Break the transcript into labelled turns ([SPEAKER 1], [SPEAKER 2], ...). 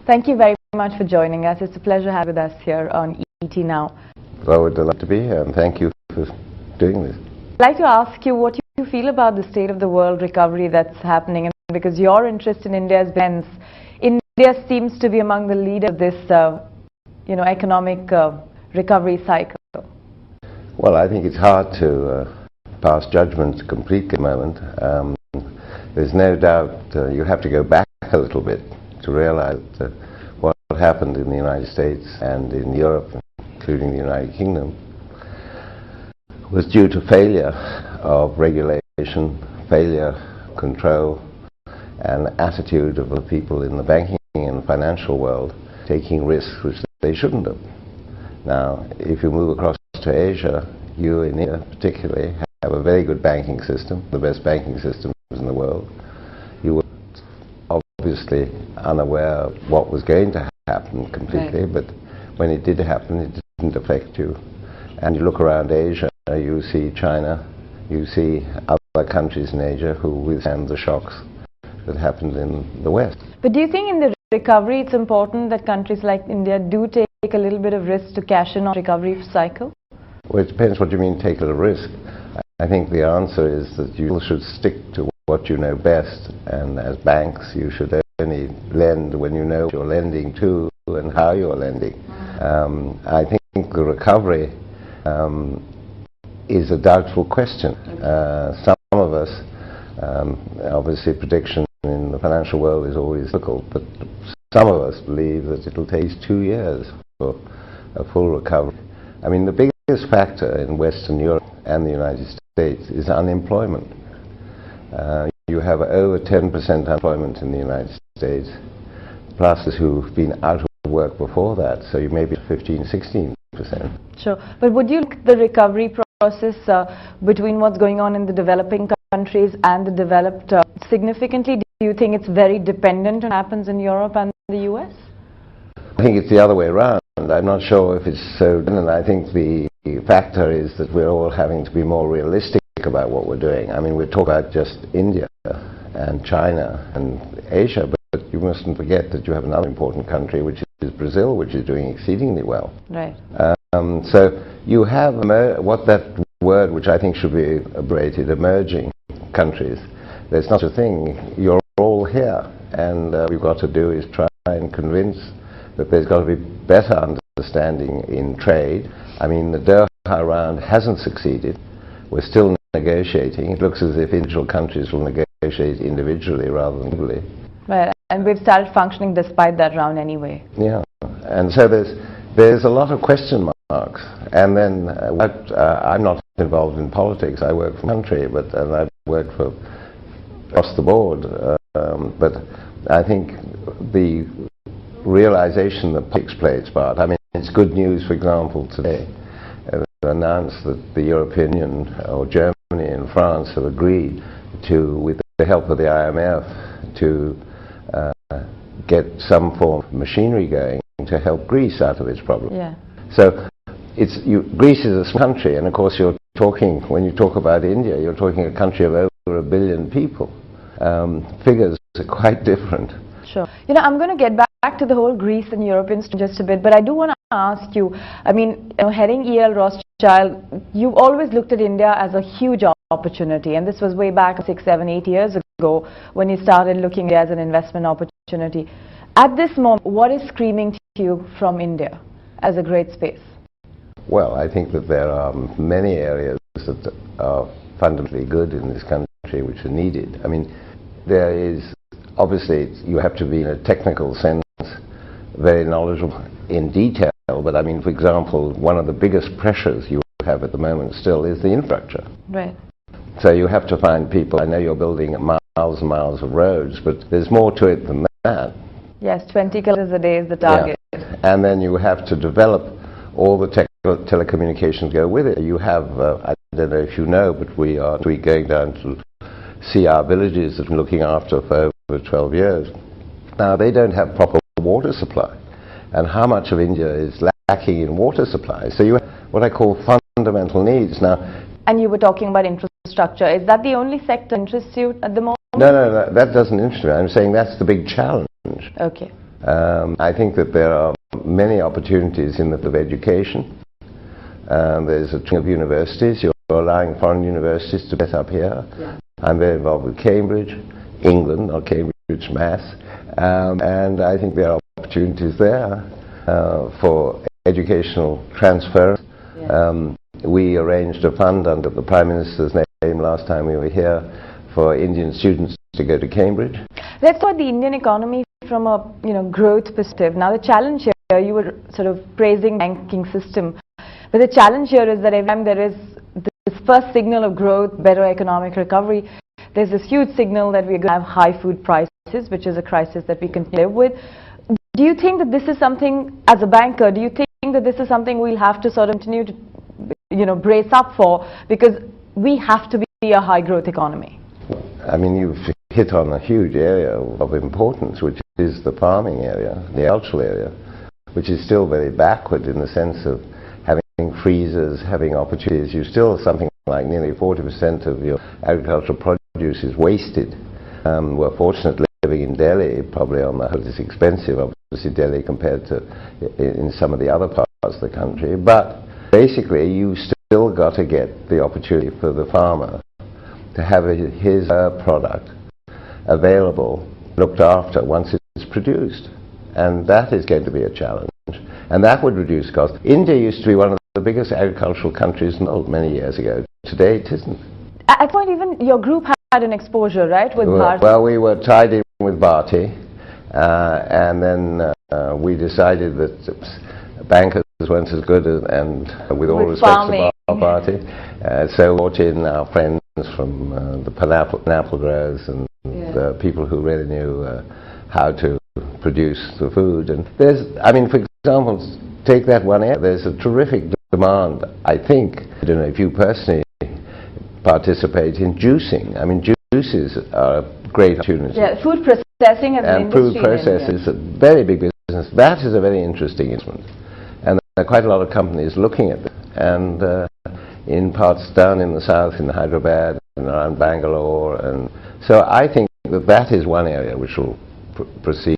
[SPEAKER 1] Thank you very much for joining us. It's a pleasure having us here on ET Now.
[SPEAKER 2] Well, we're delighted to be here, and thank you for doing this.
[SPEAKER 1] I'd like to ask you what you feel about the state of the world recovery that's happening, and because your interest in India's defense, India seems to be among the leaders of this, economic recovery cycle.
[SPEAKER 2] Well, I think it's hard to pass judgment completely at the moment. There's no doubt you have to go back a little bit to realize that what happened in the United States and in Europe, including the United Kingdom, was due to failure of regulation, failure of control, and attitude of the people in the banking and financial world taking risks which they shouldn't have. Now, if you move across to Asia, you in India particularly have a very good banking system, the best banking system in the world. You were obviously unaware of what was going to happen completely, but when it did happen, it didn't affect you. And you look around Asia, you see China, you see other countries in Asia who withstand the shocks that happened in the West.
[SPEAKER 1] But do you think in the recovery it's important that countries like India do take a little bit of risk to cash in on the recovery cycle?
[SPEAKER 2] Well, it depends what you mean take a risk. I think the answer is that you should stick to what you know best, and as banks you should only lend when you know what you're lending to and how you're lending. I think the recovery is a doubtful question. Some of us, obviously prediction in the financial world is always difficult, but some of us believe that it'll take 2 years for a full recovery. I mean, the biggest factor in Western Europe and the United States is unemployment. You have over 10% unemployment in the United States, plus who've been out of work before that, so you may be 15–16%.
[SPEAKER 1] Sure, but would you look at the recovery process between what's going on in the developing countries and the developed significantly? Do you think it's very dependent on what happens in Europe and the US?
[SPEAKER 2] I think it's the other way around. I'm not sure if it's so, and I think the factor is that we're all having to be more realistic about what we're doing. I mean, we talk about just India and China and Asia, but you mustn't forget that you have another important country, which is Brazil, which is doing exceedingly well.
[SPEAKER 1] Right.
[SPEAKER 2] So you have what that word, which I think should be abbreviated, emerging countries. There's not a thing. You're all here, and what we've got to do is try and convince that there's got to be better understanding in trade. I mean, the Doha round hasn't succeeded. We're still negotiating. It looks as if individual countries will negotiate individually rather than globally.
[SPEAKER 1] Right, and we've started functioning despite that round anyway.
[SPEAKER 2] Yeah, and so there's a lot of question marks. And then I'm not involved in politics. I work for the country, and I've worked for across the board. But I think the realization that politics play its part. I mean, it's good news, for example, today announced that the European Union or Germany and France have agreed to, with the help of the IMF, to get some form of machinery going to help Greece out of its problem.
[SPEAKER 1] Yeah.
[SPEAKER 2] So Greece is a small country, and of course you're talking, when you talk about India, you're talking a country of over 1 billion people. Figures are quite different.
[SPEAKER 1] Sure. I'm going to get back to the whole Greece and Europeans in just a bit, but I do want to ask you, I mean, heading Evelyn Rothschild, you've always looked at India as a huge opportunity, and this was way back 6, 7, 8 years ago when you started looking at it as an investment opportunity. At this moment, what is screaming to you from India as a great space?
[SPEAKER 2] Well, I think that there are many areas that are fundamentally good in this country which are needed. I mean, there is, obviously, you have to be in a technical sense very knowledgeable in detail, but I mean, for example, one of the biggest pressures you have at the moment still is the infrastructure.
[SPEAKER 1] Right.
[SPEAKER 2] So you have to find people. I know you're building miles and miles of roads, but there's more to it than that.
[SPEAKER 1] Yes, 20 kilometers a day is the target.
[SPEAKER 2] Yeah. And then you have to develop all the telecommunications go with it. You have, I don't know if you know, but we're going down to see our villages that we're looking after for over 12 years. Now, they don't have proper water supply. And how much of India is lacking in water supply? So you have what I call fundamental needs. Now,
[SPEAKER 1] and you were talking about infrastructure. Is that the only sector that interests you at the moment?
[SPEAKER 2] No, that doesn't interest me. I'm saying that's the big challenge.
[SPEAKER 1] Okay.
[SPEAKER 2] I think that there are many opportunities in the field of education. There's a string of universities. You're allowing foreign universities to set up here. Yeah. I'm very involved with Cambridge, England, not Cambridge, Mass. And I think there are opportunities there for educational transfer. Yeah. We arranged a fund under the Prime Minister's name last time we were here for Indian students to go to Cambridge.
[SPEAKER 1] Let's talk about the Indian economy from a growth perspective. Now the challenge here, you were sort of praising the banking system, but the challenge here is that every time there is this first signal of growth, better economic recovery, there's this huge signal that we're going to have high food prices, which is a crisis that we can live with. Do you think that this is something, as a banker, do you think that this is something we'll have to sort of continue to brace up for, because we have to be a high growth economy?
[SPEAKER 2] I mean, you've hit on a huge area of importance, which is the farming area, the agricultural area, which is still very backward in the sense of having freezers, having opportunities. You still, something like nearly 40% of your agricultural produce is wasted. We're fortunate living in Delhi, probably on the whole it's expensive, obviously Delhi compared to in some of the other parts of the country, but basically you still got to get the opportunity for the farmer to have his product available, looked after once it's produced. And that is going to be a challenge. And that would reduce costs. India used to be one of the biggest agricultural countries in the world many years ago. Today it isn't.
[SPEAKER 1] At point even your group had an exposure, right, with Bharti?
[SPEAKER 2] Well, we were tied in with Bharti, and then we decided that bankers weren't as good and with all respect to Bharti. So we brought in our friends from the pineapple growers and the people who really knew how to produce the food. And there's, I mean, for example, take that one area, there's a terrific demand, I think. I don't know if you personally participate in juicing. I mean, juices are a great opportunity.
[SPEAKER 1] Yeah, food processing as an industry.
[SPEAKER 2] And food process is a very big business. That is a very interesting instrument. And there are quite a lot of companies looking at it. And in parts down in the south, in Hyderabad and around Bangalore. And so I think that that is one area which will proceed.